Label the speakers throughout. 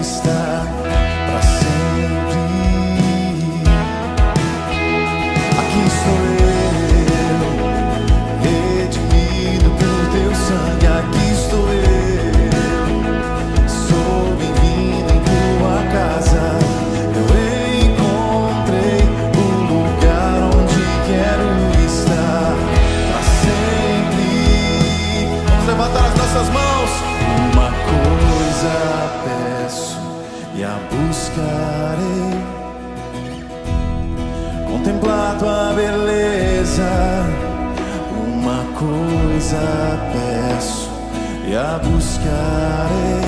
Speaker 1: estar para sempre. Aqui estou eu, redimido por teu sangue. Aqui estou eu, sou bem-vindo em tua casa. Eu encontrei o lugar onde quero estar para sempre. Vamos levantar as nossas mãos. Uma coisa peço e a buscarei: contemplar tua beleza. Uma coisa peço e a buscarei: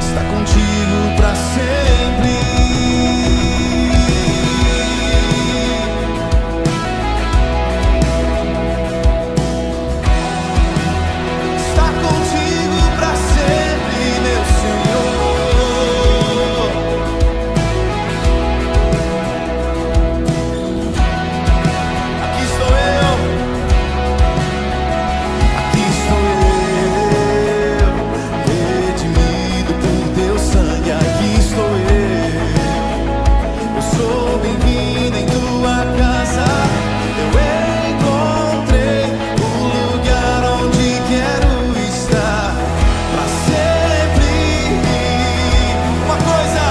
Speaker 1: estar contigo para sempre. Estar contigo para sempre, meu Senhor. Aqui estou eu, redimido por teu sangue. Aqui estou eu sou bem-vindo em tua casa. Eu encontrei o lugar onde quero estar para sempre. Uma coisa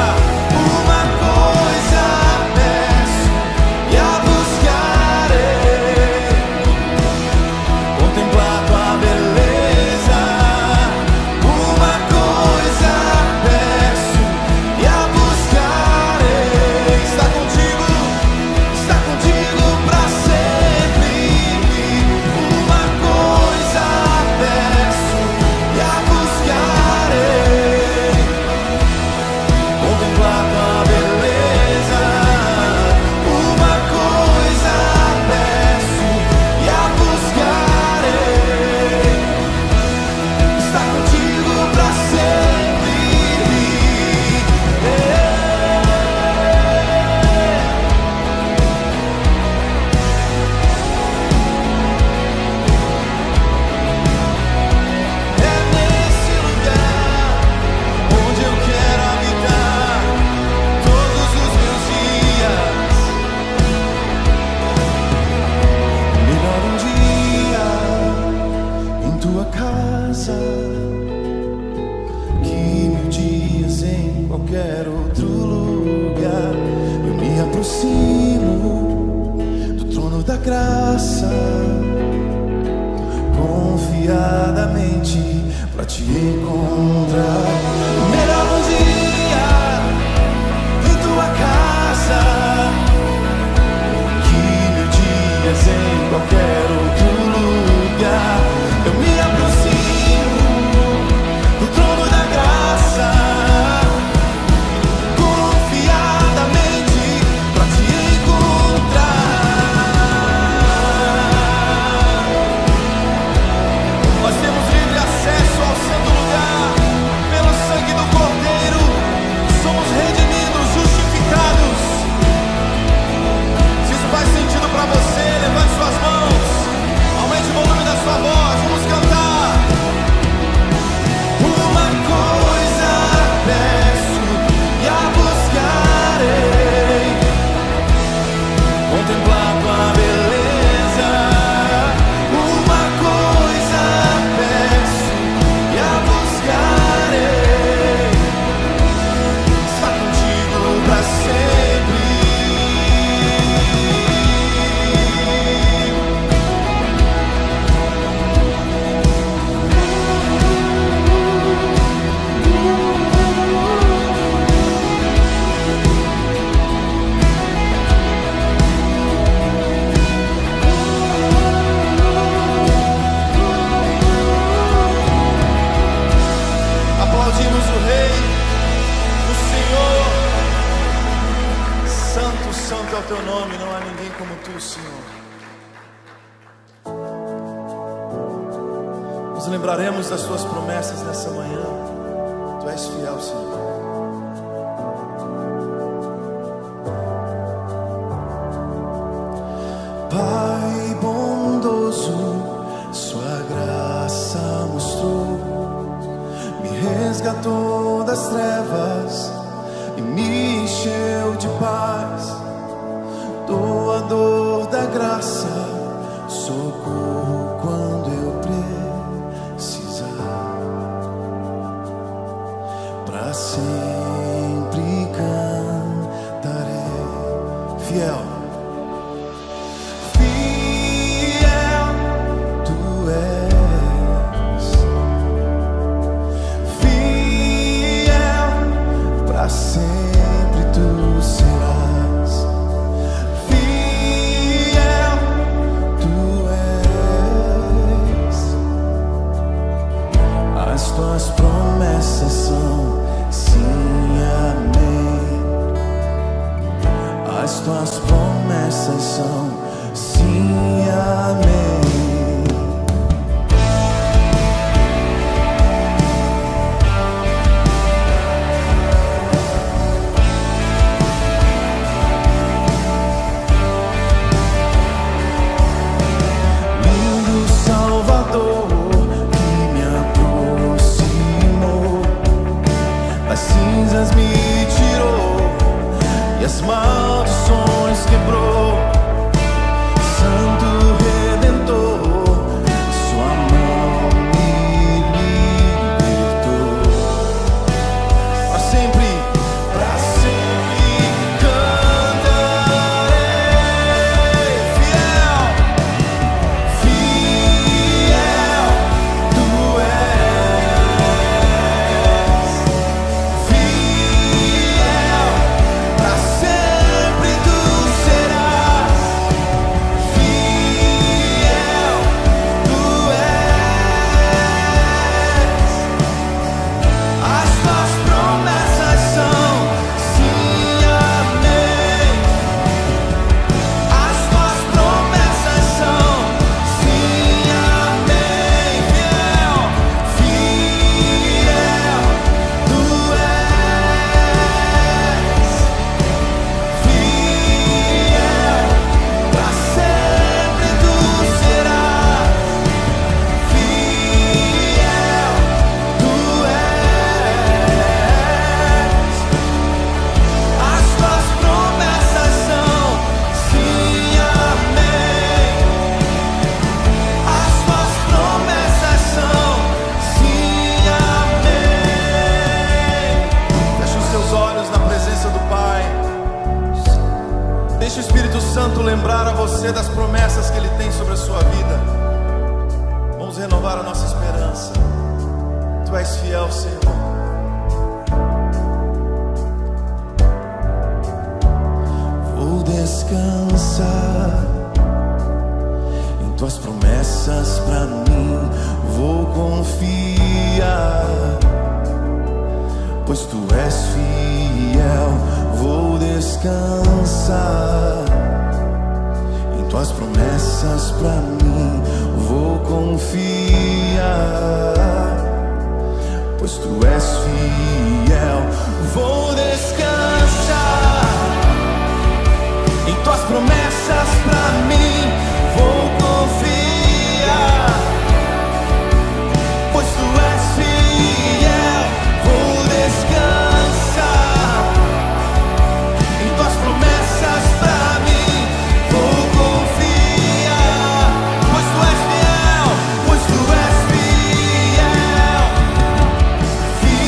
Speaker 1: peço e a buscarei: contemplar tua beleza. Uma coisa peço e a buscarei: estar contigo para sempre. Uma coisa peço e a buscarei: contemplar tua beleza. Uma coisa peço e a buscarei: estar contigo para sempre. É nesse lugar onde eu quero habitar todos os meus dias. Melhor um dia em tua casa que 1000 dias em qualquer outro lugar. Eu me aproximo do trono da graça confiadamente pra te encontrar. Melhor um dia em tua casa que 1000 dias em qualquer outro lugar. Eu me aproximo do trono da graça confiadamente pra te encontrar. Nós temos livre acesso ao santo lugar pelo sangue do Cordeiro. Somos redimidos, justificados. Se isso faz sentido pra você, levante suas mãos, aumente o volume da sua voz, vamos cantar. Uma coisa peço e a buscarei: contemplar tua beleza. Uma coisa peço e a buscarei: estar contigo para sempre. Aplaudimos o Rei, o Senhor. Santo, santo é o teu nome, não há ninguém como tu, Senhor. Nos lembraremos das tuas promessas nessa manhã. Tu és fiel, Senhor. Pai bondoso, sua graça mostrou, me resgatou resgatou das trevas e me encheu de paz. Doador da graça, socorro quando eu precisar. Pra sempre cantarei, fiel. Sempre tu serás fiel, tu és. As tuas promessas são sim, amém. As tuas promessas são sim, amém. Cinzas me tirou e as maldições quebrou. Santo Redentor, sua mão me libertou. Pra sempre cantarei, fiel, fiel tu és. Deixa o Espírito Santo lembrar a você das promessas que Ele tem sobre a sua vida. Vamos renovar a nossa esperança. Tu és fiel, Senhor. Vou descansar em tuas promessas pra mim. Vou confiar, pois tu és fiel. Vou descansar em tuas promessas pra mim. Vou confiar, pois tu és fiel. Vou descansar em tuas promessas pra mim. Vou confiar, pois tu és fiel. Vou descansar em tuas promessas pra mim. Vou confiar, pois tu és fiel. Pois tu és fiel, fiel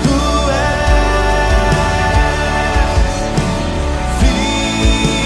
Speaker 1: tu és, fiel.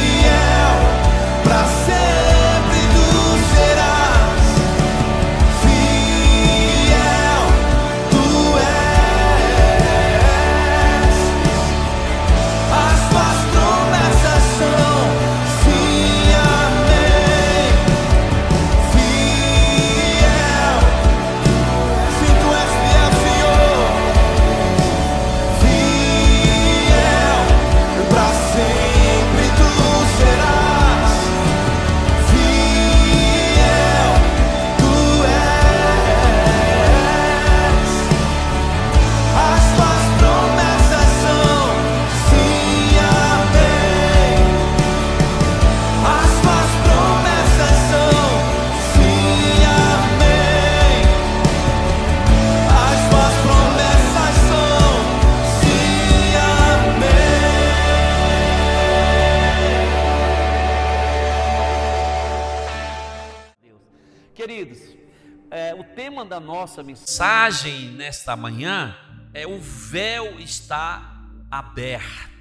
Speaker 2: tema da nossa mensagem nesta manhã é: o véu está aberto.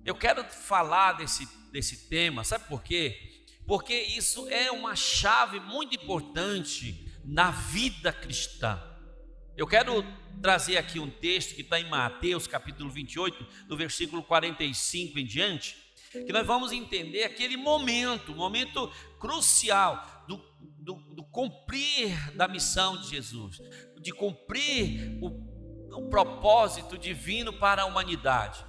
Speaker 2: Eu quero falar desse tema, sabe por quê? Porque isso é uma chave muito importante na vida cristã. Eu quero trazer aqui um texto que está em Mateus capítulo 28, do versículo 45 em diante, que nós vamos entender aquele momento crucial do cumprir da missão de Jesus, de cumprir o propósito divino para a humanidade.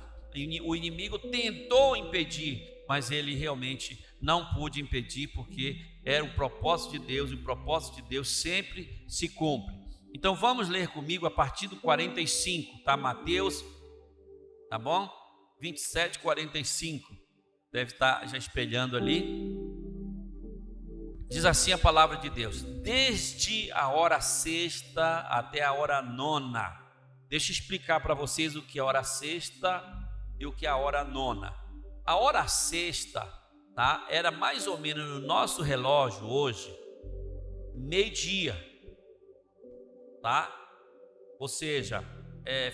Speaker 2: O inimigo tentou impedir, mas ele realmente não pôde impedir, porque era o propósito de Deus, e o propósito de Deus sempre se cumpre. Então vamos ler comigo a partir do 45, tá? Mateus, tá bom? 27, 45. Deve estar já espelhando ali. Diz assim a palavra de Deus: desde a hora sexta até a hora nona. Deixa eu explicar para vocês o que é a hora sexta e o que é a hora nona. A hora sexta, tá? Era mais ou menos no nosso relógio hoje, meio-dia, tá? Ou seja,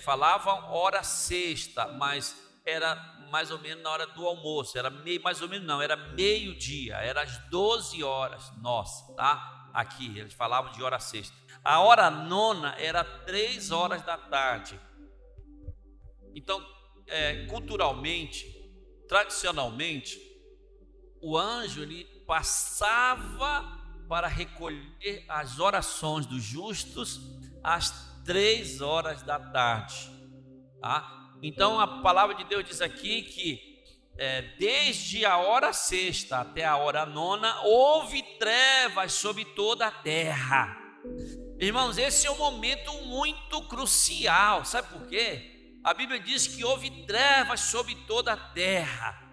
Speaker 2: falavam hora sexta, mas era mais ou menos na hora do almoço. Era meio-dia, era às 12 horas, nossa, tá? Aqui, eles falavam de hora sexta. A hora nona era 3 horas da tarde. Então, culturalmente, tradicionalmente, o anjo ele passava para recolher as orações dos justos às 3 horas da tarde, tá? Então a palavra de Deus diz aqui que desde a hora sexta até a hora nona houve trevas sobre toda a terra. Irmãos, esse é um momento muito crucial. Sabe por quê? A Bíblia diz que houve trevas sobre toda a terra.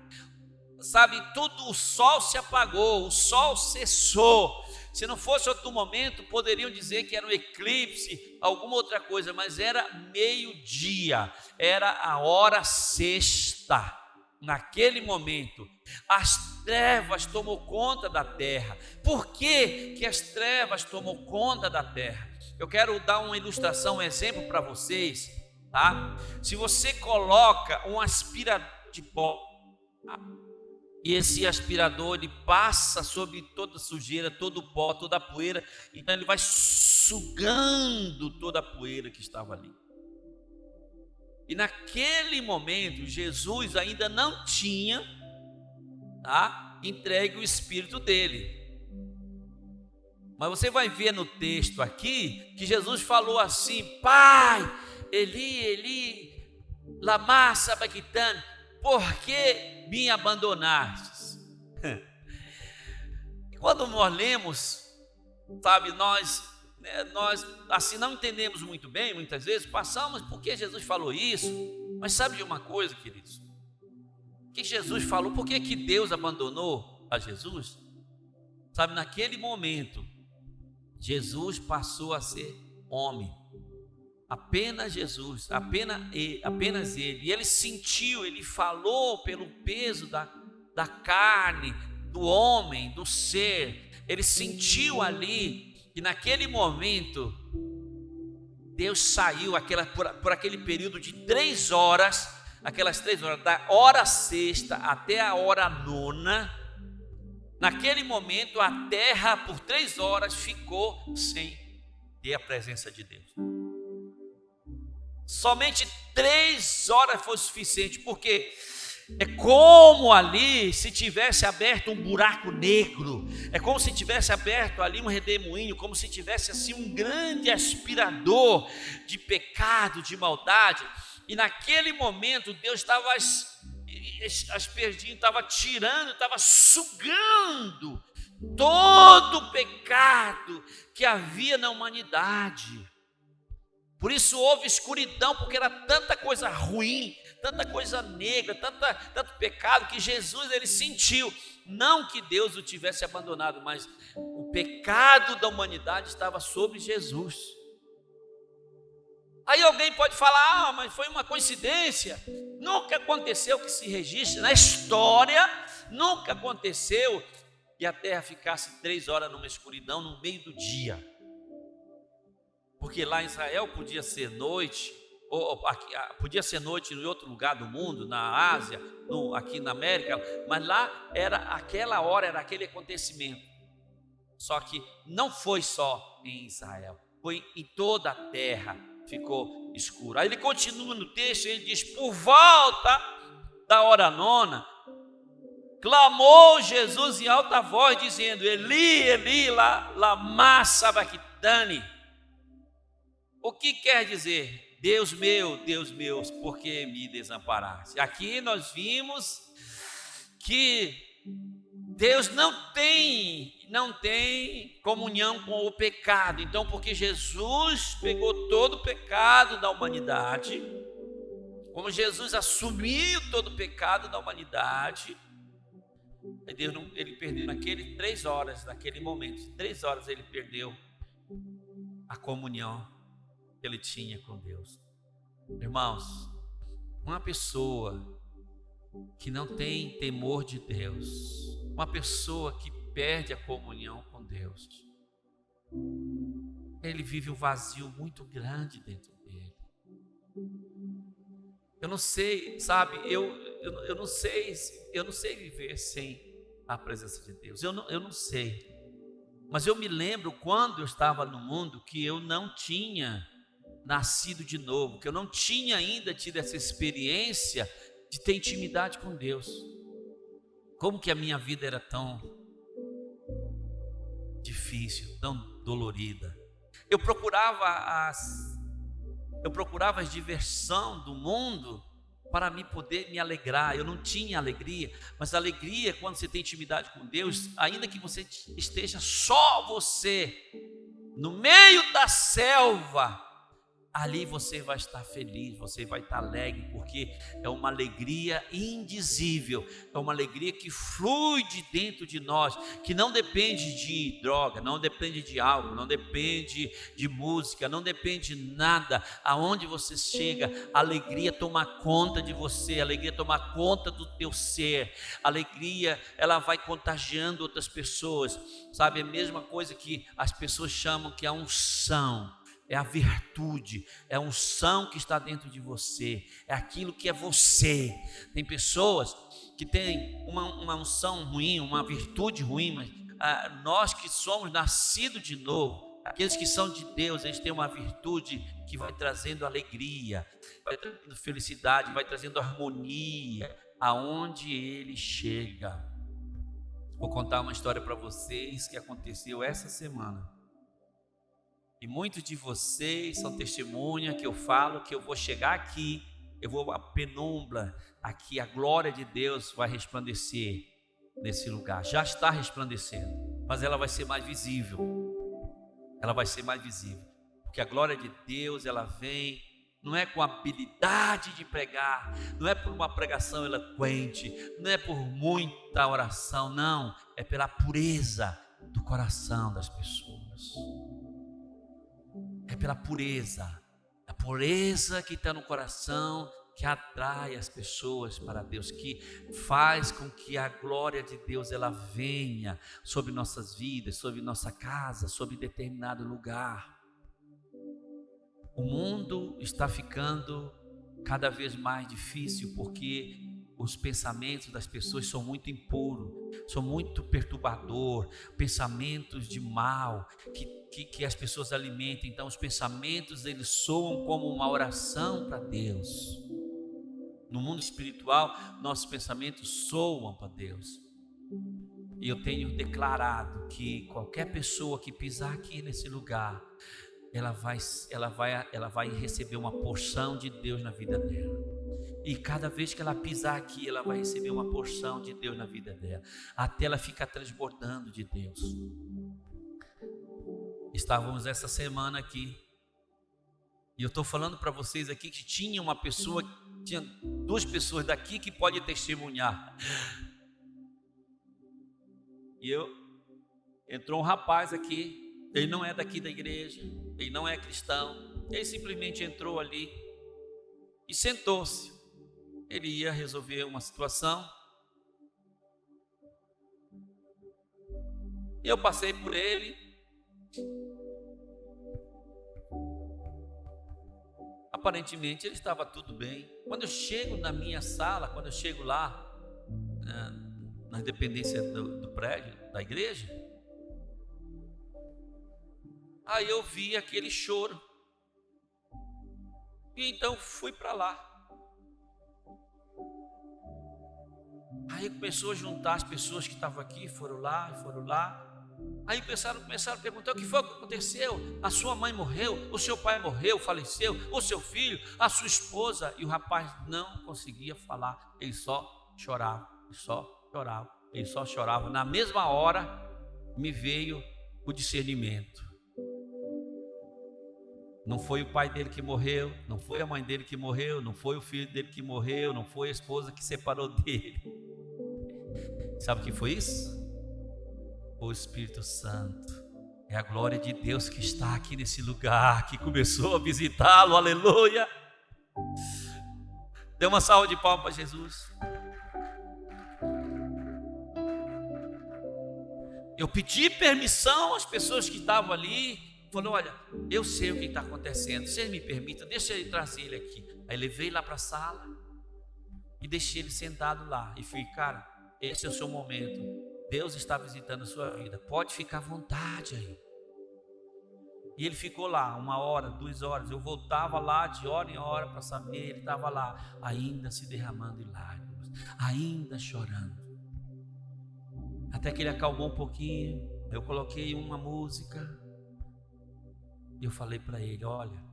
Speaker 2: Sabe, tudo, o sol se apagou, o sol cessou. Se não fosse outro momento, poderiam dizer que era um eclipse, alguma outra coisa, mas era meio-dia, era a hora sexta. Naquele momento, as trevas tomou conta da terra. Por que as trevas tomou conta da terra? Eu quero dar uma ilustração, um exemplo para vocês, tá? Se você coloca um aspirador de pó, e esse aspirador ele passa sobre toda a sujeira, todo o pó, toda a poeira, então ele vai sugando toda a poeira que estava ali. E naquele momento Jesus ainda não tinha, tá, entregue o Espírito dele. Mas você vai ver no texto aqui que Jesus falou assim: Pai, Eli, Eli, lama sabachthani, por que me abandonastes? Quando nós lemos, sabe, nós assim não entendemos muito bem, muitas vezes passamos por que Jesus falou isso. Mas sabe de uma coisa, queridos? O que Jesus falou? Por que Deus abandonou a Jesus? Sabe, naquele momento Jesus passou a ser homem. Apenas Jesus, apenas ele. E ele sentiu, ele falou pelo peso da carne, do homem, do ser. Ele sentiu ali que naquele momento Deus saiu por aquele período de 3 horas, aquelas 3 horas, da hora sexta até a hora nona. Naquele momento a terra por 3 horas ficou sem ter a presença de Deus. Somente 3 horas foi suficiente, porque é como ali se tivesse aberto um buraco negro, é como se tivesse aberto ali um redemoinho, como se tivesse assim um grande aspirador de pecado, de maldade. E naquele momento Deus estava aspergindo, estava tirando, estava sugando todo o pecado que havia na humanidade. Por isso houve escuridão, porque era tanta coisa ruim, tanta coisa negra, tanto pecado, que Jesus ele sentiu. Não que Deus o tivesse abandonado, mas o pecado da humanidade estava sobre Jesus. Aí alguém pode falar: mas foi uma coincidência. Nunca aconteceu que se registre na história, nunca aconteceu que a terra ficasse 3 horas numa escuridão no meio do dia. Porque lá em Israel podia ser noite, ou aqui, podia ser noite em outro lugar do mundo, na Ásia, aqui na América, mas lá era aquela hora, era aquele acontecimento. Só que não foi só em Israel, foi em toda a terra, ficou escuro. Aí ele continua no texto, ele diz: por volta da hora nona, clamou Jesus em alta voz, dizendo: Eli, Eli, lama sabachthani. O que quer dizer? Deus meu, por que me desamparaste? Aqui nós vimos que Deus não tem comunhão com o pecado. Então, porque Jesus pegou todo o pecado da humanidade, como Jesus assumiu todo o pecado da humanidade, Deus ele perdeu naquele 3 horas, naquele momento, 3 horas ele perdeu a comunhão que ele tinha com Deus. Irmãos, uma pessoa que não tem temor de Deus, uma pessoa que perde a comunhão com Deus, ele vive um vazio muito grande dentro dele. Eu não sei, sabe, eu não sei viver sem a presença de Deus, eu não sei, mas eu me lembro quando eu estava no mundo que eu não tinha nascido de novo, que eu não tinha ainda tido essa experiência de ter intimidade com Deus. Como que a minha vida era tão difícil, tão dolorida. Eu procurava as diversões do mundo para poder me alegrar. Eu não tinha alegria, mas a alegria quando você tem intimidade com Deus, ainda que você esteja só você, no meio da selva, ali você vai estar feliz, você vai estar alegre, porque é uma alegria indizível, é uma alegria que flui de dentro de nós, que não depende de droga, não depende de álcool, não depende de música, não depende de nada. Aonde você chega, a alegria toma conta de você, a alegria toma conta do teu ser, a alegria ela vai contagiando outras pessoas, sabe? É a mesma coisa que as pessoas chamam que é a unção. É a virtude, é a unção que está dentro de você, é aquilo que é você. Tem pessoas que têm uma unção ruim, uma virtude ruim, mas nós que somos nascidos de novo, aqueles que são de Deus, eles têm uma virtude que vai trazendo alegria, vai trazendo felicidade, vai trazendo harmonia aonde ele chega. Vou contar uma história para vocês que aconteceu essa semana. E muitos de vocês são testemunha que eu falo que eu vou chegar aqui, eu vou a penumbra, aqui a glória de Deus vai resplandecer nesse lugar. Já está resplandecendo, mas ela vai ser mais visível. Ela vai ser mais visível, porque a glória de Deus ela vem, não é com habilidade de pregar, não é por uma pregação eloquente, não é por muita oração, não, é pela pureza do coração das pessoas. É pela pureza, a pureza que está no coração que atrai as pessoas para Deus, que faz com que a glória de Deus ela venha sobre nossas vidas, sobre nossa casa, sobre determinado lugar. O mundo está ficando cada vez mais difícil porque os pensamentos das pessoas são muito impuros, são muito perturbadores, pensamentos de mal que as pessoas alimentam. Então os pensamentos eles soam como uma oração para Deus. No mundo espiritual nossos pensamentos soam para Deus. E eu tenho declarado que qualquer pessoa que pisar aqui nesse lugar, ela vai receber uma porção de Deus na vida dela. E cada vez que ela pisar aqui, ela vai receber uma porção de Deus na vida dela, até ela ficar transbordando de Deus. Estávamos essa semana aqui, e eu estou falando para vocês aqui que tinha 2 pessoas daqui que podem testemunhar. E entrou um rapaz aqui, ele não é daqui da igreja, ele não é cristão, ele simplesmente entrou ali e sentou-se. Ele ia resolver uma situação. Eu passei por ele Aparentemente ele estava tudo bem. Quando eu chego na minha sala, quando eu chego lá, na dependência do prédio, da igreja, aí eu vi aquele choro. E então fui para lá. Aí começou a juntar as pessoas que estavam aqui, foram lá. Aí começaram a perguntar: o que foi que aconteceu? A sua mãe morreu? O seu pai morreu, faleceu? O seu filho? A sua esposa? E o rapaz não conseguia falar. Ele só chorava. Na mesma hora me veio o discernimento. Não foi o pai dele que morreu, não foi a mãe dele que morreu, não foi o filho dele que morreu, não foi a esposa que separou dele. Sabe o que foi isso? O Espírito Santo. É a glória de Deus que está aqui nesse lugar, que começou a visitá-lo. Aleluia. Dê uma salva de palmas para Jesus. Eu pedi permissão às pessoas que estavam ali. Falou: olha, eu sei o que está acontecendo, vocês me permitam, deixa eu trazer ele aqui. Aí levei lá para a sala e deixei ele sentado lá. E falei: cara, esse é o seu momento, Deus está visitando a sua vida, pode ficar à vontade aí. E ele ficou lá 1 hora, 2 horas. Eu voltava lá de hora em hora para saber. Ele estava lá, ainda se derramando em lágrimas, ainda chorando. Até que ele acalmou um pouquinho. Eu coloquei uma música e eu falei para ele: olha,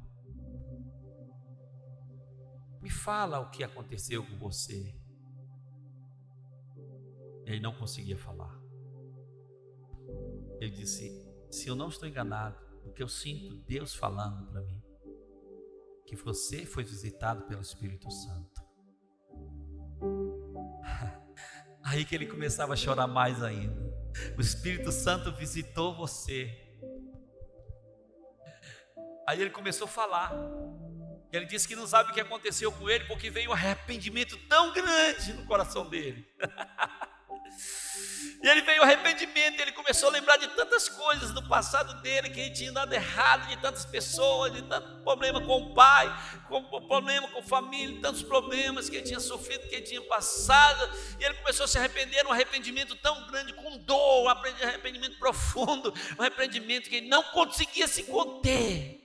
Speaker 2: me fala o que aconteceu com você. Ele não conseguia falar. Ele disse: se eu não estou enganado, o que eu sinto Deus falando para mim, que você foi visitado pelo Espírito Santo. Aí que ele começava a chorar mais ainda. O Espírito Santo visitou você. Aí ele começou a falar. Ele disse que não sabe o que aconteceu com ele, porque veio um arrependimento tão grande no coração dele. E ele veio arrependimento, ele começou a lembrar de tantas coisas do passado dele, que ele tinha dado errado, de tantas pessoas, de tanto problema com o pai, problema com a família, tantos problemas que ele tinha sofrido, que ele tinha passado. E ele começou a se arrepender, um arrependimento tão grande, com dor, um arrependimento profundo, um arrependimento que ele não conseguia se conter.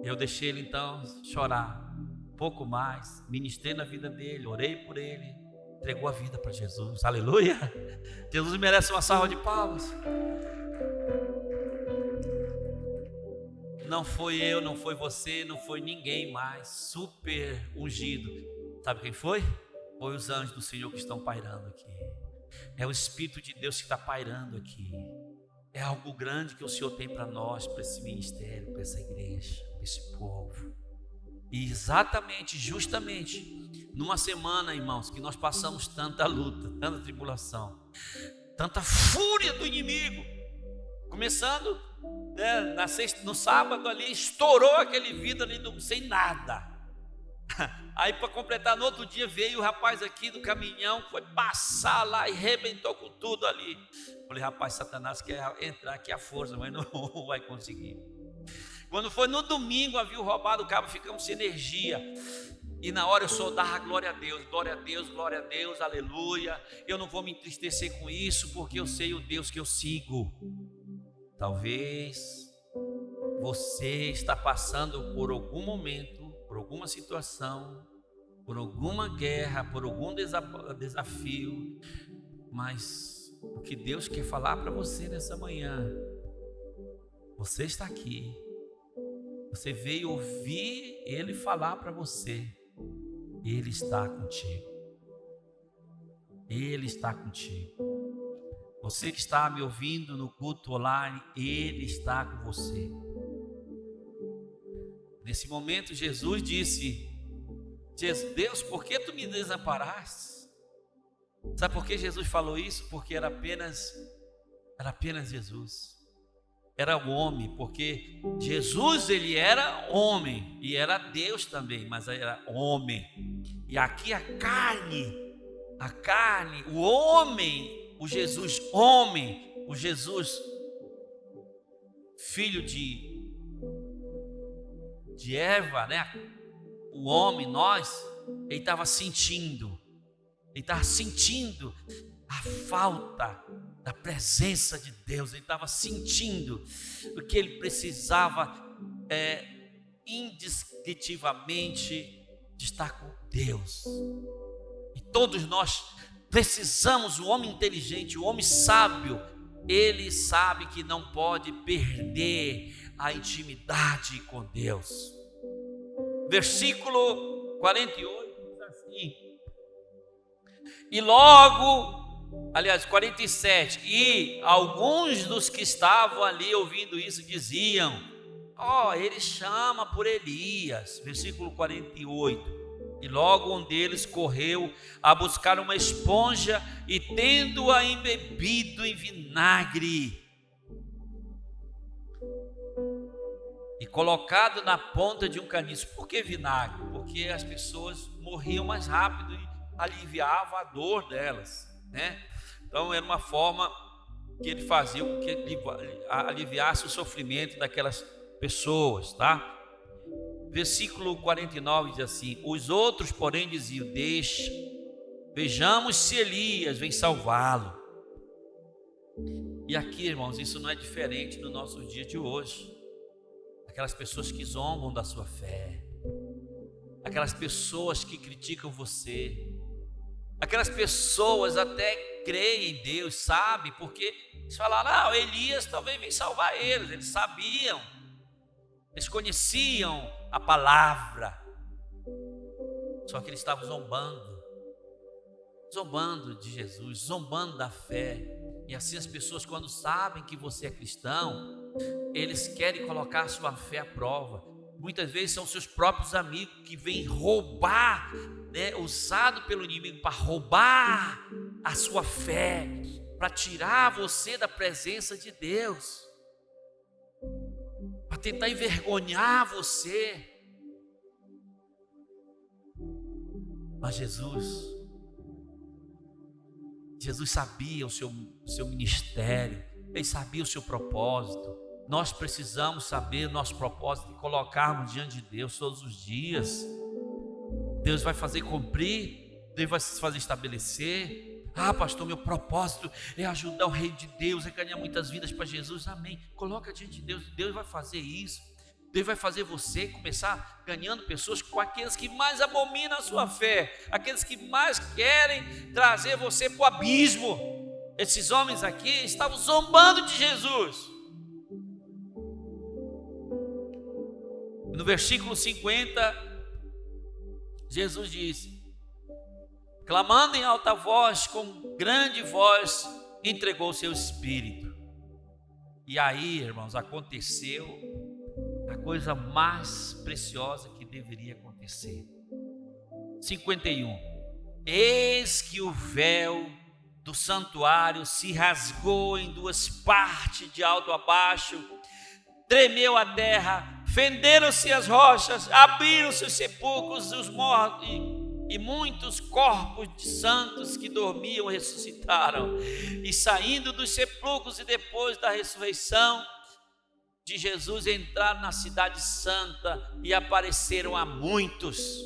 Speaker 2: Eu deixei ele então chorar um pouco mais, ministrei na vida dele, orei por ele, entregou a vida para Jesus. Aleluia! Jesus merece uma salva de palmas. Não foi eu, não foi você, não foi ninguém mais super ungido. Sabe quem foi? Foi os anjos do Senhor que estão pairando aqui. É o Espírito de Deus que está pairando aqui. É algo grande que o Senhor tem para nós, para esse ministério, para essa igreja, para esse povo. E exatamente, justamente, numa semana, irmãos, que nós passamos tanta luta, tanta tribulação, tanta fúria do inimigo, começando, né, no sábado ali, estourou aquele vidro ali sem nada. Aí para completar, no outro dia veio o rapaz aqui do caminhão, foi passar lá e arrebentou com tudo ali. Falei: rapaz, Satanás quer entrar aqui à força, mas não vai conseguir. Quando foi no domingo, havia roubado o cabo, ficamos sem energia. E na hora eu só dava glória a Deus, glória a Deus, glória a Deus, aleluia. Eu não vou me entristecer com isso, porque eu sei o Deus que eu sigo. Talvez você está passando por algum momento, por alguma situação, por alguma guerra, por algum desafio, mas o que Deus quer falar para você nessa manhã: você está aqui, você veio ouvir Ele falar para você, Ele está contigo, Ele está contigo. Você que está me ouvindo no culto online, Ele está com você. Nesse momento Jesus disse: Deus, por que tu me desamparaste? Sabe por que Jesus falou isso? Porque era apenas Jesus. Era o homem, porque Jesus, ele era homem e era Deus também, mas era homem. E aqui a carne, o homem, o Jesus homem, o Jesus filho de de Eva, né? O homem, nós, ele estava sentindo a falta da presença de Deus. Ele estava sentindo o que ele precisava indescritivelmente de estar com Deus. E todos nós precisamos, o homem inteligente, o homem sábio, ele sabe que não pode perder a intimidade com Deus. Versículo 48 diz assim: e logo, aliás, 47, e alguns dos que estavam ali ouvindo isso diziam: ele chama por Elias. Versículo 48. E logo um deles correu a buscar uma esponja e, tendo-a embebido em vinagre e colocado na ponta de um caniço. Por que vinagre? Porque as pessoas morriam mais rápido e aliviava a dor delas, né? Então era uma forma que ele fazia com que aliviasse o sofrimento daquelas pessoas, tá? Versículo 49 diz assim: os outros, porém, diziam: deixa, vejamos se Elias vem salvá-lo. E aqui, irmãos, isso não é diferente do nosso dia de hoje. Aquelas pessoas que zombam da sua fé, aquelas pessoas que criticam você, aquelas pessoas até creem em Deus, sabe? Porque eles falaram: Elias também vem salvar eles. Eles sabiam, eles conheciam a palavra, só que eles estavam zombando de Jesus, zombando da fé. E assim as pessoas, quando sabem que você é cristão, eles querem colocar a sua fé à prova. Muitas vezes são seus próprios amigos que vêm roubar, né, usado pelo inimigo para roubar a sua fé, para tirar você da presença de Deus, para tentar envergonhar você. Mas Jesus sabia o seu ministério, Ele sabia o seu propósito. Nós precisamos saber o nosso propósito e colocarmos diante de Deus todos os dias. Deus vai fazer cumprir, Deus vai fazer estabelecer. Pastor, meu propósito é ajudar o reino de Deus, é ganhar muitas vidas para Jesus. Amém. Coloca diante de Deus, Deus vai fazer isso. Deus vai fazer você começar ganhando pessoas com aqueles que mais abominam a sua fé, aqueles que mais querem trazer você para o abismo. Esses homens aqui estavam zombando de Jesus. No versículo 50, Jesus disse: clamando em alta voz, com grande voz, entregou o seu espírito. E aí, irmãos, aconteceu a coisa mais preciosa que deveria acontecer. 51. Eis que o véu do santuário se rasgou em duas partes, de alto a baixo, tremeu a terra, fenderam-se as rochas, abriram-se os sepulcros, os mortos, e muitos corpos de santos que dormiam ressuscitaram. E saindo dos sepulcros e depois da ressurreição de Jesus, entraram na cidade santa e apareceram a muitos.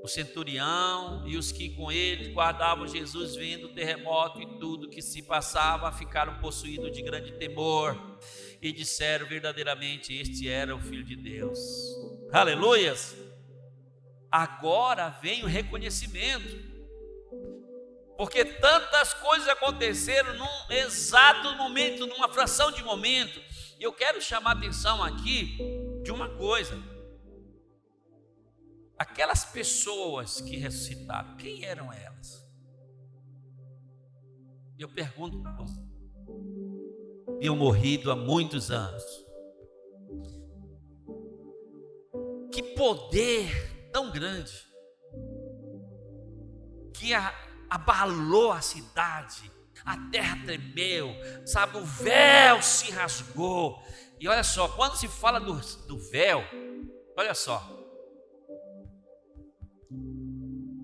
Speaker 2: O centurião e os que com ele guardavam Jesus, vendo o terremoto e tudo que se passava, ficaram possuídos de grande temor e disseram: verdadeiramente este era o Filho de Deus. Aleluias! Agora vem o reconhecimento, porque tantas coisas aconteceram num exato momento, numa fração de momento. E eu quero chamar a atenção aqui de uma coisa: aquelas pessoas que ressuscitaram, quem eram elas? Eu pergunto para você. Tinham morrido há muitos anos. Que poder tão grande que abalou a cidade, a terra tremeu, sabe, o véu se rasgou. E olha só, quando se fala do véu, olha só,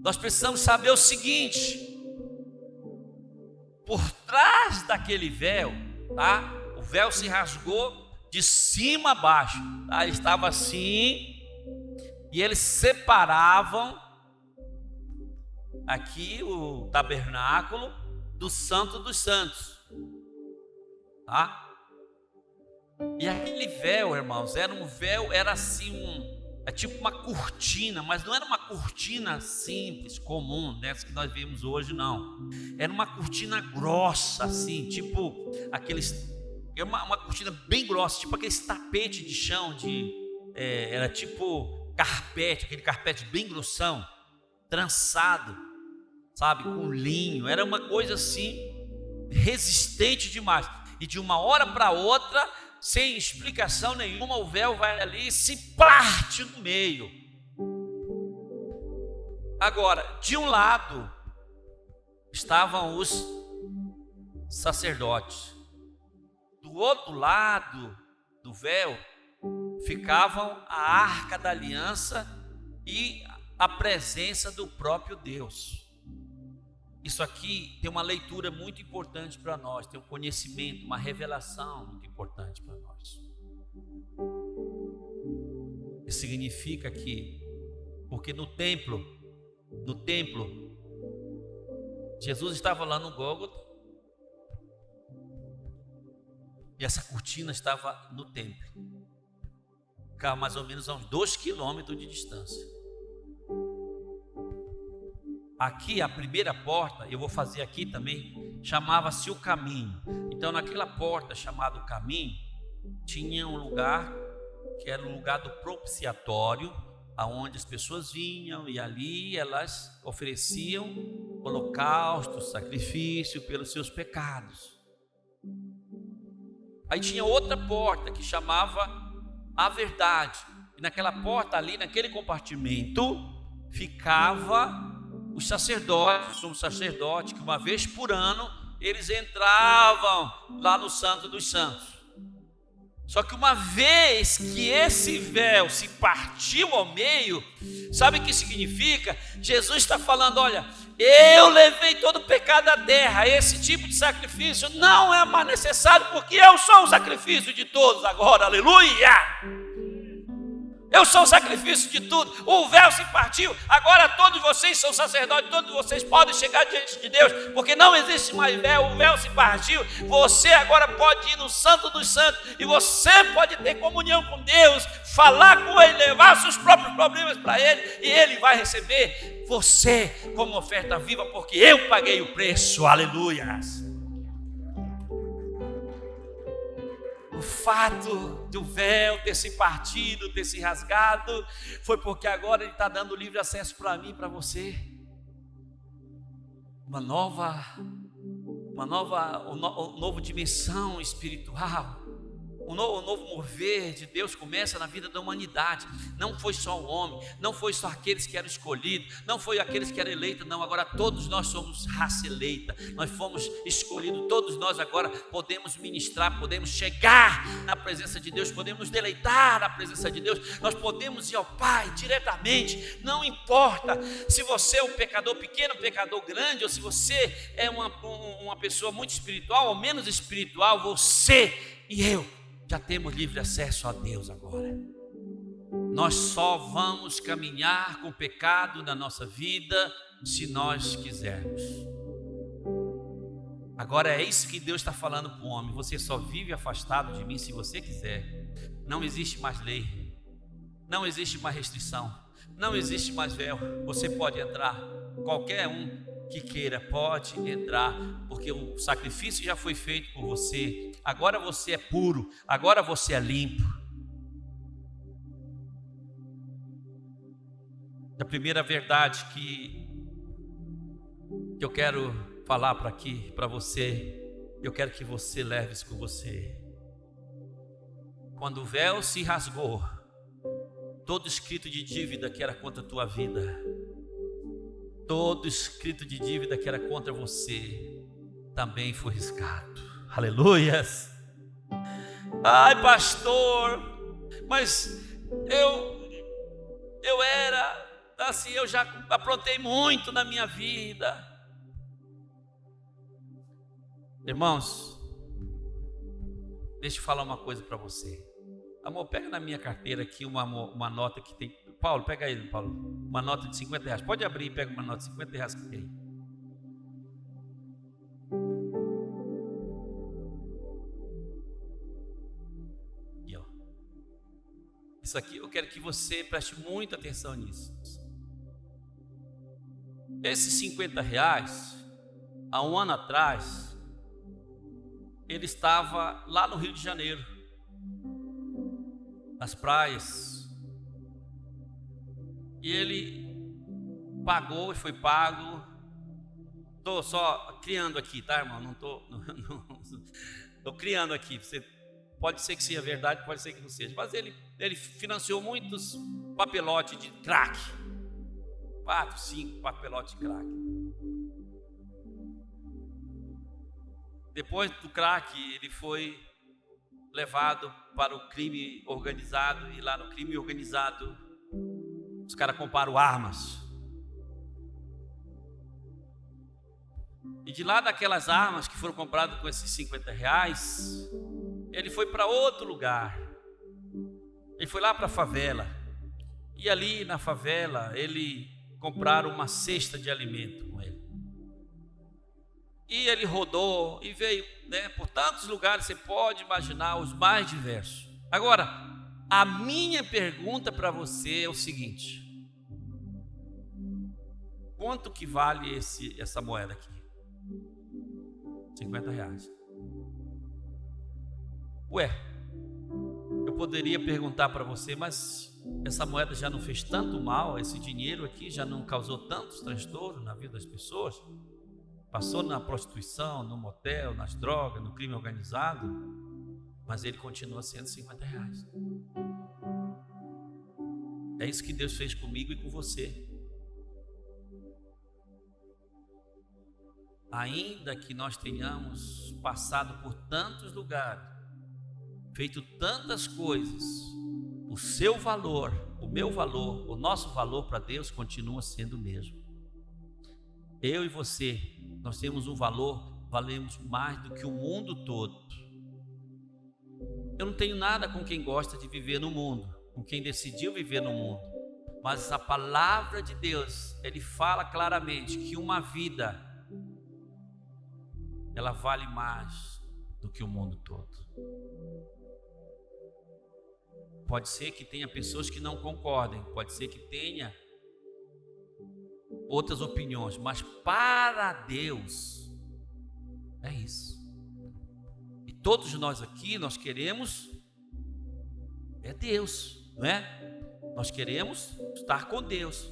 Speaker 2: nós precisamos saber o seguinte: por trás daquele véu, tá? O véu se rasgou de cima a baixo. Aí estava assim, e eles separavam aqui o tabernáculo do Santo dos Santos, tá? E aquele véu, irmãos, era um véu, era assim é tipo uma cortina, mas não era uma cortina simples, comum, dessa que nós vemos hoje, não. Era uma cortina grossa, assim, tipo aqueles, uma cortina bem grossa, tipo aqueles tapete de chão, era tipo carpete, aquele carpete bem grossão, trançado, sabe, com linho. Era uma coisa assim, resistente demais. E de uma hora para outra, sem explicação nenhuma, o véu vai ali e se parte no meio. Agora, de um lado estavam os sacerdotes, do outro lado do véu ficavam a Arca da Aliança e a presença do próprio Deus. Isso aqui tem uma leitura muito importante para nós, tem um conhecimento, uma revelação muito importante para nós. Isso significa que, porque no templo, Jesus estava lá no Gólgota, e essa cortina estava no templo, ficava mais ou menos a uns 2 quilômetros de distância. Aqui a primeira porta, eu vou fazer aqui também, chamava-se o caminho. Então naquela porta chamada o caminho, tinha um lugar que era o lugar do propiciatório, aonde as pessoas vinham e ali elas ofereciam holocausto, sacrifício pelos seus pecados. Aí tinha outra porta que chamava a verdade, e naquela porta ali, naquele compartimento, ficava os sacerdotes, um sacerdote que uma vez por ano eles entravam lá no Santo dos Santos. Só que uma vez que esse véu se partiu ao meio, sabe o que significa? Jesus está falando: olha, eu levei todo o pecado da terra, esse tipo de sacrifício não é mais necessário, porque eu sou o sacrifício de todos agora, aleluia! Eu sou o sacrifício de tudo. O véu se partiu. Agora todos vocês são sacerdotes. Todos vocês podem chegar diante de Deus, porque não existe mais véu. O véu se partiu. Você agora pode ir no Santo dos Santos, e você pode ter comunhão com Deus, falar com Ele, levar seus próprios problemas para Ele, e Ele vai receber você como oferta viva, porque eu paguei o preço. Aleluias. O fato do véu ter se partido, ter se rasgado, foi porque agora Ele está dando livre acesso para mim e para você. Uma nova dimensão espiritual. O novo mover de Deus começa na vida da humanidade. Não foi só o homem, não foi só aqueles que eram escolhidos, não foi aqueles que eram eleitos, não. Agora todos nós somos raça eleita, nós fomos escolhidos. Todos nós agora podemos ministrar, podemos chegar na presença de Deus, podemos nos deleitar na presença de Deus. Nós podemos ir ao Pai diretamente. Não importa se você é um pecador pequeno, um pecador grande, ou se você é uma pessoa muito espiritual ou menos espiritual. Você e eu já temos livre acesso a Deus agora. Nós só vamos caminhar com o pecado na nossa vida se nós quisermos. Agora é isso que Deus está falando para o homem: você só vive afastado de mim se você quiser. Não existe mais lei, não existe mais restrição, não existe mais véu. Você pode entrar, qualquer um que queira pode entrar, porque o sacrifício já foi feito por você. Agora você é puro, agora você é limpo. A primeira verdade que eu quero falar para você, eu quero que você leve isso com você. Quando o véu se rasgou, todo escrito de dívida que era contra a tua vida, todo escrito de dívida que era contra você, também foi riscado. Aleluias. Ai, pastor, mas eu era assim, eu já aprontei muito na minha vida. Irmãos, deixa eu falar uma coisa para você. Amor, pega na minha carteira aqui uma nota que tem. Paulo, pega aí, Paulo. Uma nota de 50 reais. Pode abrir e pega uma nota de 50 reais que tem. Aqui, ó. Isso aqui, eu quero que você preste muita atenção nisso. Esses 50 reais, há um ano atrás, ele estava lá no Rio de Janeiro, nas praias, e ele pagou e foi pago. Estou só criando aqui, tá, irmão? Não estou criando aqui. Pode ser que seja verdade, pode ser que não seja, mas ele financiou muitos papelotes de crack, 4, 5 papelotes de crack. Depois do crack, ele foi levado para o crime organizado, e lá no crime organizado os caras compraram armas, e de lá daquelas armas que foram compradas com esses 50 reais, ele foi para outro lugar. Ele foi lá para a favela, e ali na favela ele compraram uma cesta de alimento com ele. E ele rodou e veio, por tantos lugares, você pode imaginar, os mais diversos. Agora, a minha pergunta para você é o seguinte: quanto que vale essa moeda aqui? 50 reais. Ué, eu poderia perguntar para você, mas essa moeda já não fez tanto mal? Esse dinheiro aqui já não causou tantos transtornos na vida das pessoas? Passou na prostituição, no motel, nas drogas, no crime organizado, mas ele continua sendo 50 reais. É isso que Deus fez comigo e com você. Ainda que nós tenhamos passado por tantos lugares, feito tantas coisas, o seu valor, o meu valor, o nosso valor para Deus continua sendo o mesmo. Eu e você, nós temos um valor, valemos mais do que o mundo todo. Eu não tenho nada com quem gosta de viver no mundo, com quem decidiu viver no mundo, mas a palavra de Deus, ele fala claramente que uma vida, ela vale mais do que o mundo todo. Pode ser que tenha pessoas que não concordem, pode ser que tenha outras opiniões, mas para Deus é isso. E todos nós aqui, nós queremos Deus, não é? Nós queremos estar com Deus.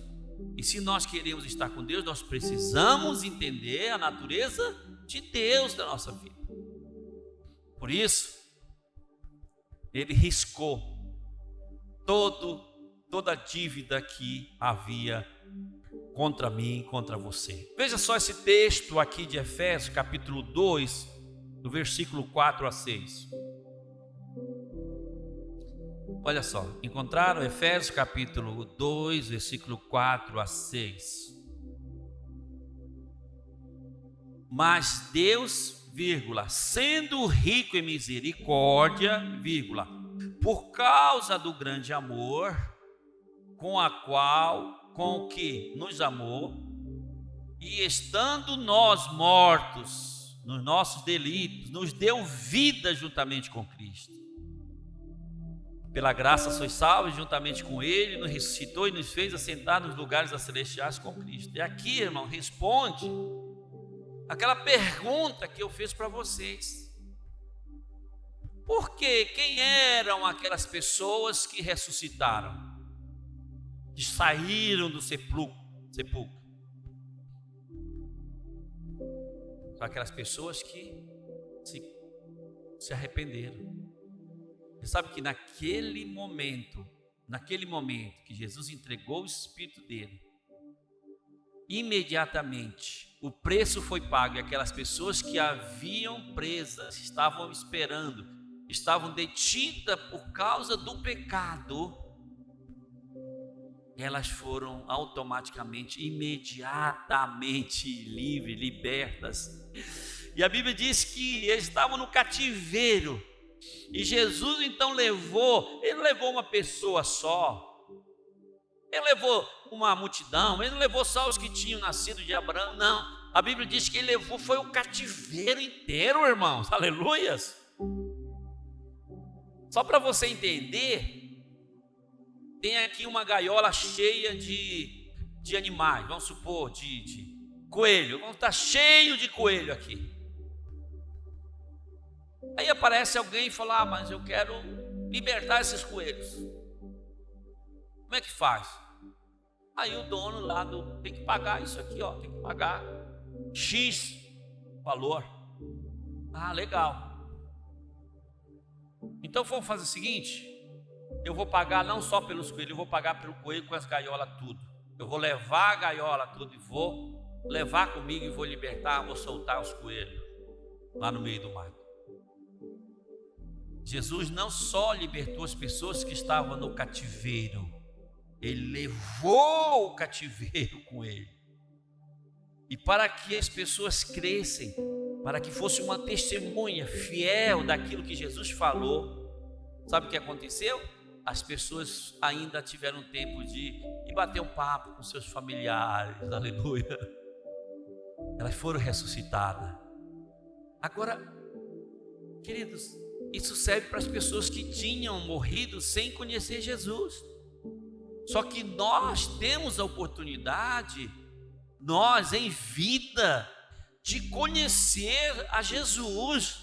Speaker 2: E se nós queremos estar com Deus, nós precisamos entender a natureza de Deus da nossa vida. Por isso, ele riscou toda a dívida que havia contra mim, contra você. Veja só esse texto aqui de Efésios, capítulo 2, do versículo 4 a 6. Olha só, encontraram Efésios capítulo 2, versículo 4 a 6. Mas Deus, sendo rico em misericórdia, por causa do grande amor com o que nos amou, e estando nós mortos nos nossos delitos, nos deu vida juntamente com Cristo. Pela graça sois salvos, juntamente com Ele nos ressuscitou e nos fez assentar nos lugares celestiais com Cristo. E aqui, irmão, responde aquela pergunta que eu fiz para vocês. Por quê? Quem eram aquelas pessoas que ressuscitaram, que saíram do sepulcro? São aquelas pessoas que se arrependeram. Você sabe que naquele momento que Jesus entregou o Espírito dele, imediatamente o preço foi pago, e aquelas pessoas que haviam presas, estavam esperando, estavam detidas por causa do pecado, elas foram automaticamente, imediatamente libertas. E a Bíblia diz que eles estavam no cativeiro, E Jesus então ele não levou uma pessoa só, ele levou uma multidão, ele não levou só os que tinham nascido de Abraão, não. A Bíblia diz que ele levou, foi o cativeiro inteiro, irmãos, aleluias. Só para você entender, tem aqui uma gaiola cheia de animais, vamos supor, de coelho, vamos estar cheio de coelho aqui. Aí aparece alguém e fala, mas eu quero libertar esses coelhos. Como é que faz? Aí o dono lá tem que pagar isso aqui, ó, tem que pagar X valor. Ah, legal. Então vamos fazer o seguinte, eu vou pagar não só pelos coelhos, eu vou pagar pelo coelho com as gaiolas tudo. Eu vou levar a gaiola tudo e vou levar comigo e vou libertar, vou soltar os coelhos lá no meio do mato. Jesus não só libertou as pessoas que estavam no cativeiro, ele levou o cativeiro com ele. E para que as pessoas crescem, para que fosse uma testemunha fiel daquilo que Jesus falou, sabe o que aconteceu? As pessoas ainda tiveram tempo de ir bater um papo com seus familiares, aleluia. Elas foram ressuscitadas. Agora, queridos, isso serve para as pessoas que tinham morrido sem conhecer Jesus. Só que nós temos a oportunidade, nós em vida, de conhecer a Jesus.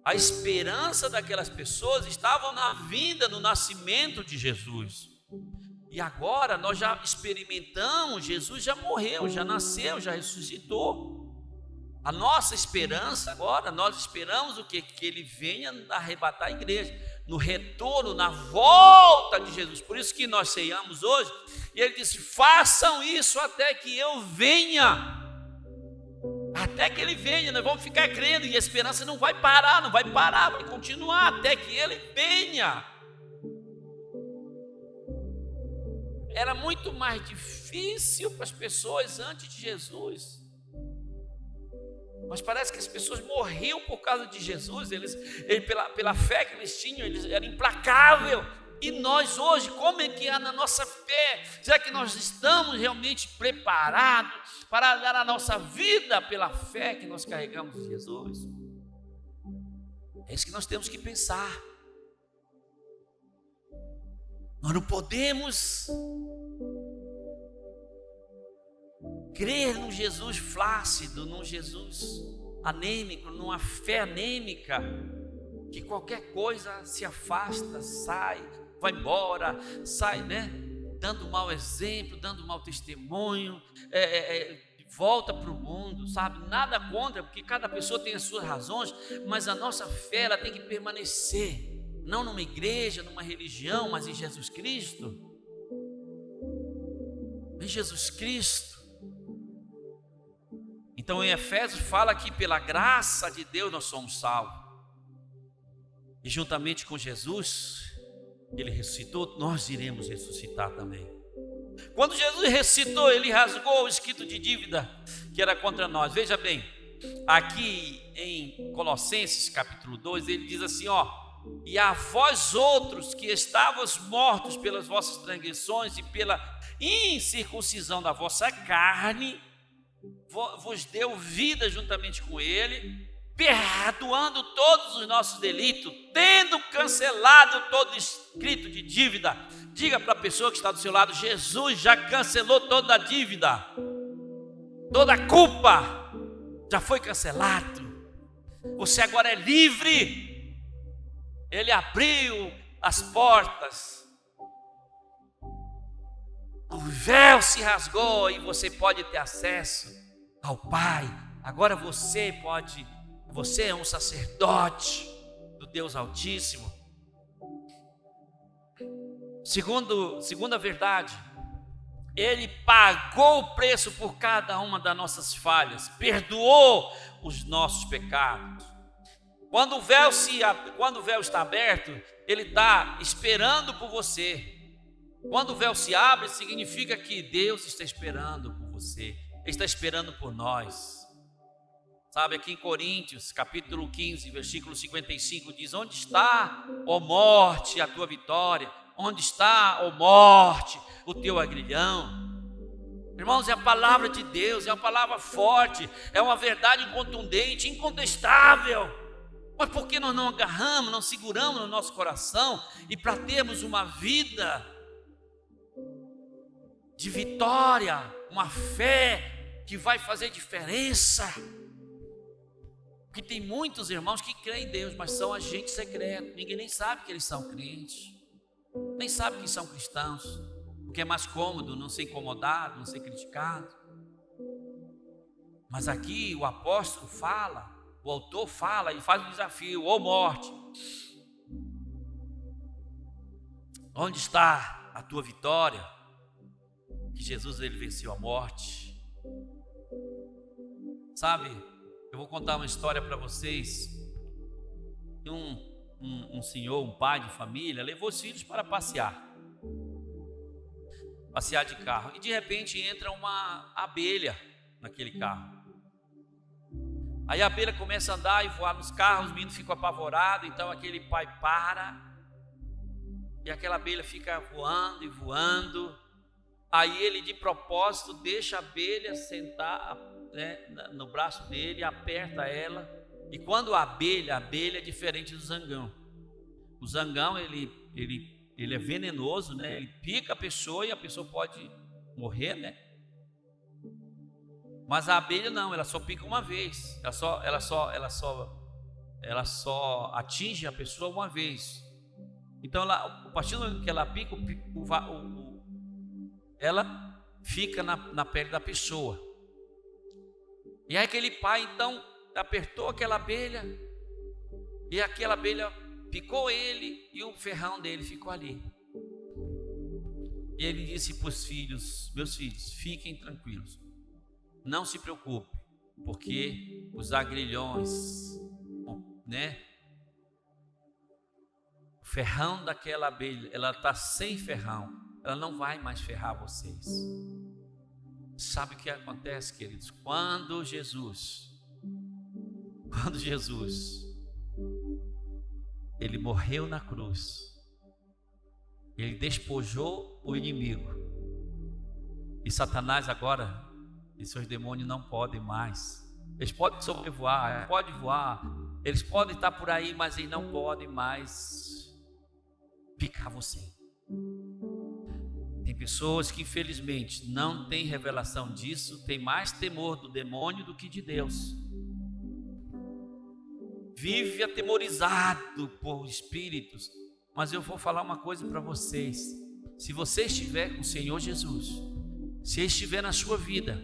Speaker 2: A esperança daquelas pessoas estava na vinda, no nascimento de Jesus. E agora nós já experimentamos, Jesus já morreu, já nasceu, já ressuscitou. A nossa esperança agora, nós esperamos o quê? Que ele venha arrebatar a igreja, no retorno, na volta de Jesus. Por isso que nós ceiamos hoje, e ele disse, façam isso até que eu venha. Até que ele venha, nós vamos ficar crendo, e a esperança não vai parar, vai continuar até que ele venha. Era muito mais difícil para as pessoas antes de Jesus. Mas parece que as pessoas morriam por causa de Jesus, pela fé que eles tinham, eles eram implacáveis. E nós hoje, como é que é na nossa fé? Será que nós estamos realmente preparados para dar a nossa vida pela fé que nós carregamos de Jesus? É isso que nós temos que pensar. Nós não podemos crer num Jesus flácido, num Jesus anêmico, numa fé anêmica, que qualquer coisa se afasta, sai, vai embora, sai, dando mau exemplo, dando mau testemunho, volta para o mundo, sabe? Nada contra, porque cada pessoa tem as suas razões, mas a nossa fé ela tem que permanecer, não numa igreja, numa religião, mas em Jesus Cristo. Em Jesus Cristo. Então em Efésios fala que pela graça de Deus nós somos salvos. E juntamente com Jesus, ele ressuscitou, nós iremos ressuscitar também. Quando Jesus ressuscitou, ele rasgou o escrito de dívida que era contra nós. Veja bem, aqui em Colossenses capítulo 2, ele diz assim, e a vós outros que estavas mortos pelas vossas transgressões e pela incircuncisão da vossa carne, vos deu vida juntamente com ele, perdoando todos os nossos delitos, tendo cancelado todo escrito de dívida. Diga para a pessoa que está do seu lado, Jesus já cancelou toda a dívida, toda a culpa já foi cancelado. Você agora é livre. Ele abriu as portas, o véu se rasgou e você pode ter acesso ao Pai. Agora você é um sacerdote do Deus Altíssimo. Segunda verdade, ele pagou o preço por cada uma das nossas falhas, perdoou os nossos pecados. Quando o véu está aberto, ele está esperando por você. Quando o véu se abre, significa que Deus está esperando por você, ele está esperando por nós. Sabe, aqui em Coríntios, capítulo 15, versículo 55, diz: onde está, ó morte, a tua vitória? Onde está, ó morte, o teu aguilhão? Irmãos, é a palavra de Deus, é uma palavra forte, é uma verdade contundente, incontestável. Mas por que nós não agarramos, não seguramos no nosso coração, e para termos uma vida de vitória, uma fé que vai fazer diferença? Porque tem muitos irmãos que creem em Deus, mas são agentes secretos. Ninguém nem sabe que eles são crentes, nem sabe que são cristãos, porque é mais cômodo não ser incomodado, não ser criticado. Mas aqui o apóstolo fala, o autor fala e faz um desafio: ô morte, onde está a tua vitória? Que Jesus, ele venceu a morte. Sabe, eu vou contar uma história para vocês. Um senhor, um pai de família, levou os filhos para passear de carro, e de repente entra uma abelha naquele carro. Aí a abelha começa a andar e voar nos carros, os meninos ficam apavorados. Então aquele pai para, e aquela abelha fica voando e voando. Aí ele, de propósito, deixa a abelha sentar, né, no braço dele, aperta ela. E quando a abelha é diferente do zangão. O zangão, ele é venenoso, né? Ele pica a pessoa e a pessoa pode morrer, né? Mas a abelha não, ela só pica uma vez. Ela só atinge a pessoa uma vez. Então, a partir do momento que ela pica, ela fica na pele da pessoa. E aí aquele pai então apertou aquela abelha, e aquela abelha picou ele, e o ferrão dele ficou ali. E ele disse para os filhos: meus filhos, fiquem tranquilos, não se preocupem, porque os agrilhões, né, o ferrão daquela abelha, ela está sem ferrão, ela não vai mais ferrar vocês. Sabe o que acontece, queridos? Quando Jesus ele morreu na cruz, ele despojou o inimigo, e Satanás agora e seus demônios não podem mais. Eles podem sobrevoar, podem voar, eles podem estar por aí, mas eles não podem mais picar você. Tem pessoas que infelizmente não têm revelação disso, tem mais temor do demônio do que de Deus. Vive atemorizado por espíritos. Mas eu vou falar uma coisa para vocês: se você estiver com o Senhor Jesus, se Ele estiver na sua vida,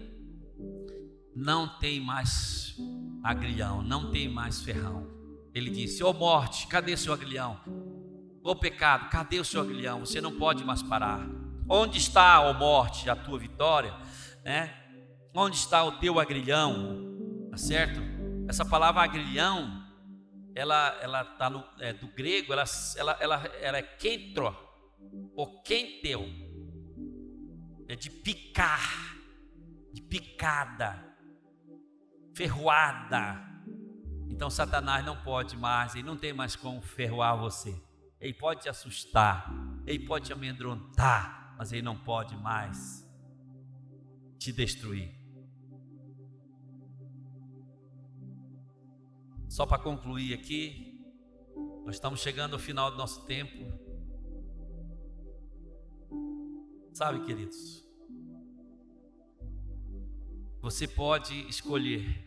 Speaker 2: não tem mais agrilhão, não tem mais ferrão. Ele disse: ô morte, cadê seu agrilhão? Ô pecado, cadê o seu agrilhão? Você não pode mais parar. Onde está, ó morte, a tua vitória? Onde está o teu agrilhão? Tá certo? Essa palavra agrilhão, ela está do grego, ela é kentro, ou kenteu, é de picar, de picada, ferroada. Então Satanás não pode mais, ele não tem mais como ferroar você. Ele pode te assustar, ele pode te amedrontar, mas ele não pode mais te destruir. Só para concluir aqui, nós estamos chegando ao final do nosso tempo. Sabe, queridos, você pode escolher.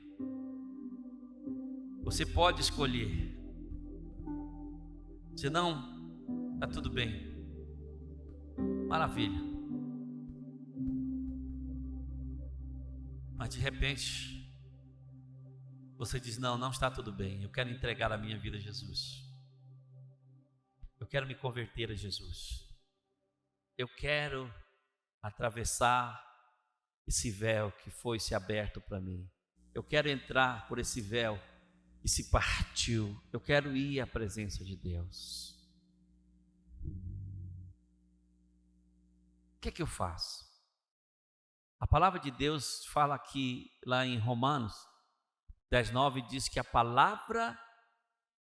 Speaker 2: Você pode escolher. Se não, está tudo bem. Maravilha. Mas de repente você diz: não está tudo bem, eu quero entregar a minha vida a Jesus, eu quero me converter a Jesus, eu quero atravessar esse véu que foi se aberto para mim, eu quero entrar por esse véu e se partiu, eu quero ir à presença de Deus. O que eu faço? A palavra de Deus fala aqui, lá em Romanos, 10:9 diz que a palavra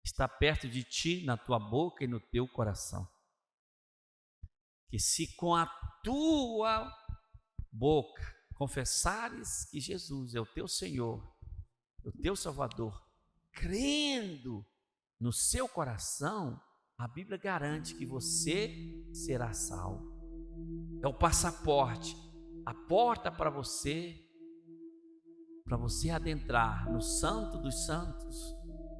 Speaker 2: está perto de ti, na tua boca e no teu coração. Que se com a tua boca confessares que Jesus é o teu Senhor, o teu Salvador, crendo no seu coração, a Bíblia garante que você será salvo. É o passaporte, a porta para você adentrar no Santo dos Santos.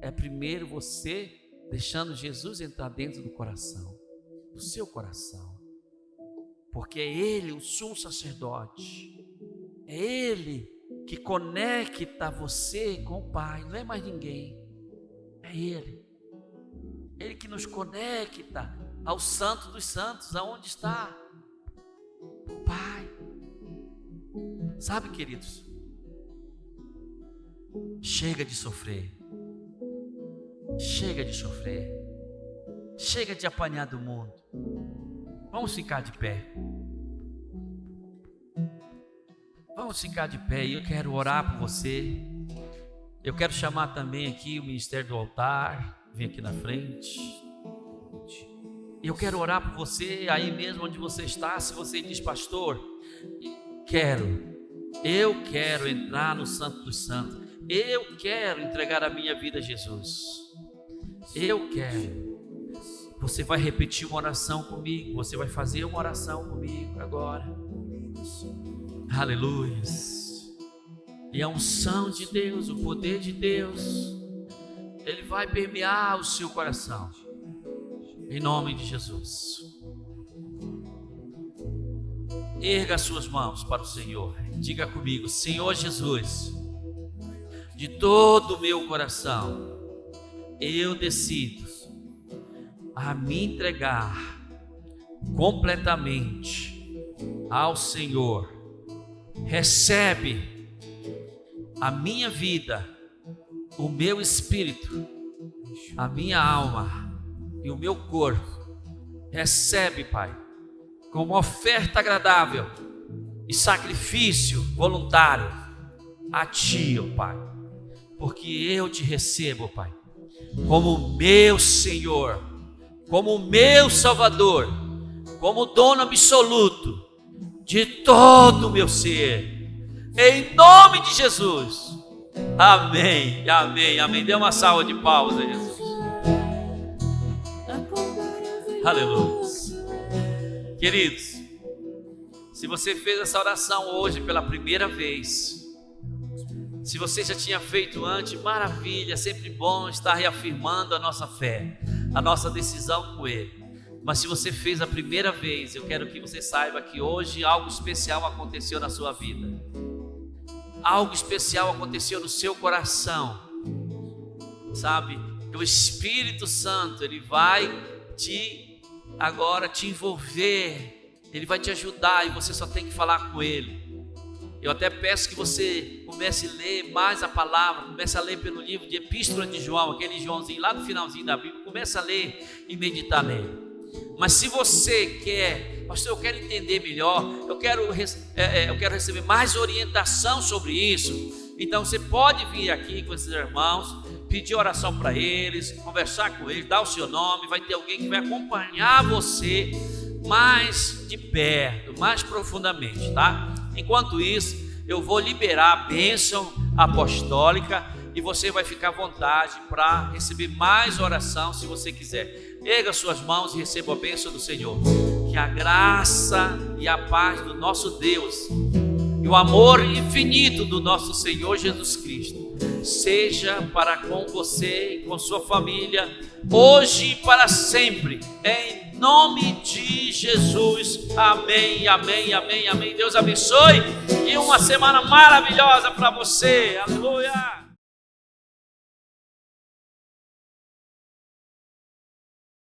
Speaker 2: É primeiro você deixando Jesus entrar dentro do coração, do seu coração, porque é Ele o sumo sacerdote, é Ele que conecta você com o Pai, não é mais ninguém, é Ele que nos conecta ao Santo dos Santos, aonde está o Pai. Sabe, queridos, chega de sofrer, chega de apanhar do mundo. Vamos ficar de pé. E eu quero orar por você. Eu quero chamar também aqui o ministério do altar. Vem aqui na frente. Eu quero orar por você aí mesmo onde você está. Se você diz, pastor, eu quero entrar no Santo dos Santos, eu quero entregar a minha vida a Jesus, eu quero. Você vai repetir uma oração comigo, você vai fazer uma oração comigo agora. Aleluia. E a unção de Deus, o poder de Deus, Ele vai permear o seu coração, em nome de Jesus. Erga as suas mãos para o Senhor, diga comigo: Senhor Jesus, de todo o meu coração, eu decido a me entregar completamente ao Senhor. Recebe a minha vida, o meu espírito, a minha alma e o meu corpo. Recebe, Pai, como oferta agradável e sacrifício voluntário a Ti, ó Pai, porque eu Te recebo, Pai, como meu Senhor, como meu Salvador, como dono absoluto de todo o meu ser, em nome de Jesus. Amém, amém, amém. Dê uma salva de palmas a Jesus. Aleluia. Queridos, se você fez essa oração hoje pela primeira vez, se você já tinha feito antes, maravilha, sempre bom estar reafirmando a nossa fé, a nossa decisão com Ele. Mas se você fez a primeira vez, eu quero que você saiba que hoje algo especial aconteceu na sua vida. Algo especial aconteceu no seu coração. Sabe? O Espírito Santo, Ele vai te envolver, Ele vai te ajudar e você só tem que falar com Ele. Eu até peço que você comece a ler mais a palavra, comece a ler pelo livro de Epístola de João, aquele Joãozinho lá no finalzinho da Bíblia, comece a ler e meditar nele. Mas se você quer, pastor, eu quero entender melhor, eu quero receber mais orientação sobre isso, então você pode vir aqui com esses irmãos, pedir oração para eles, conversar com eles, dar o seu nome, vai ter alguém que vai acompanhar você mais de perto, mais profundamente, tá? Enquanto isso, eu vou liberar a bênção apostólica e você vai ficar à vontade para receber mais oração se você quiser. Erga suas mãos e receba a bênção do Senhor. Que a graça e a paz do nosso Deus e o amor infinito do nosso Senhor Jesus Cristo seja para com você e com sua família, hoje e para sempre, em nome de Jesus. Amém, amém, amém, amém. Deus abençoe e uma semana maravilhosa para você. Aleluia.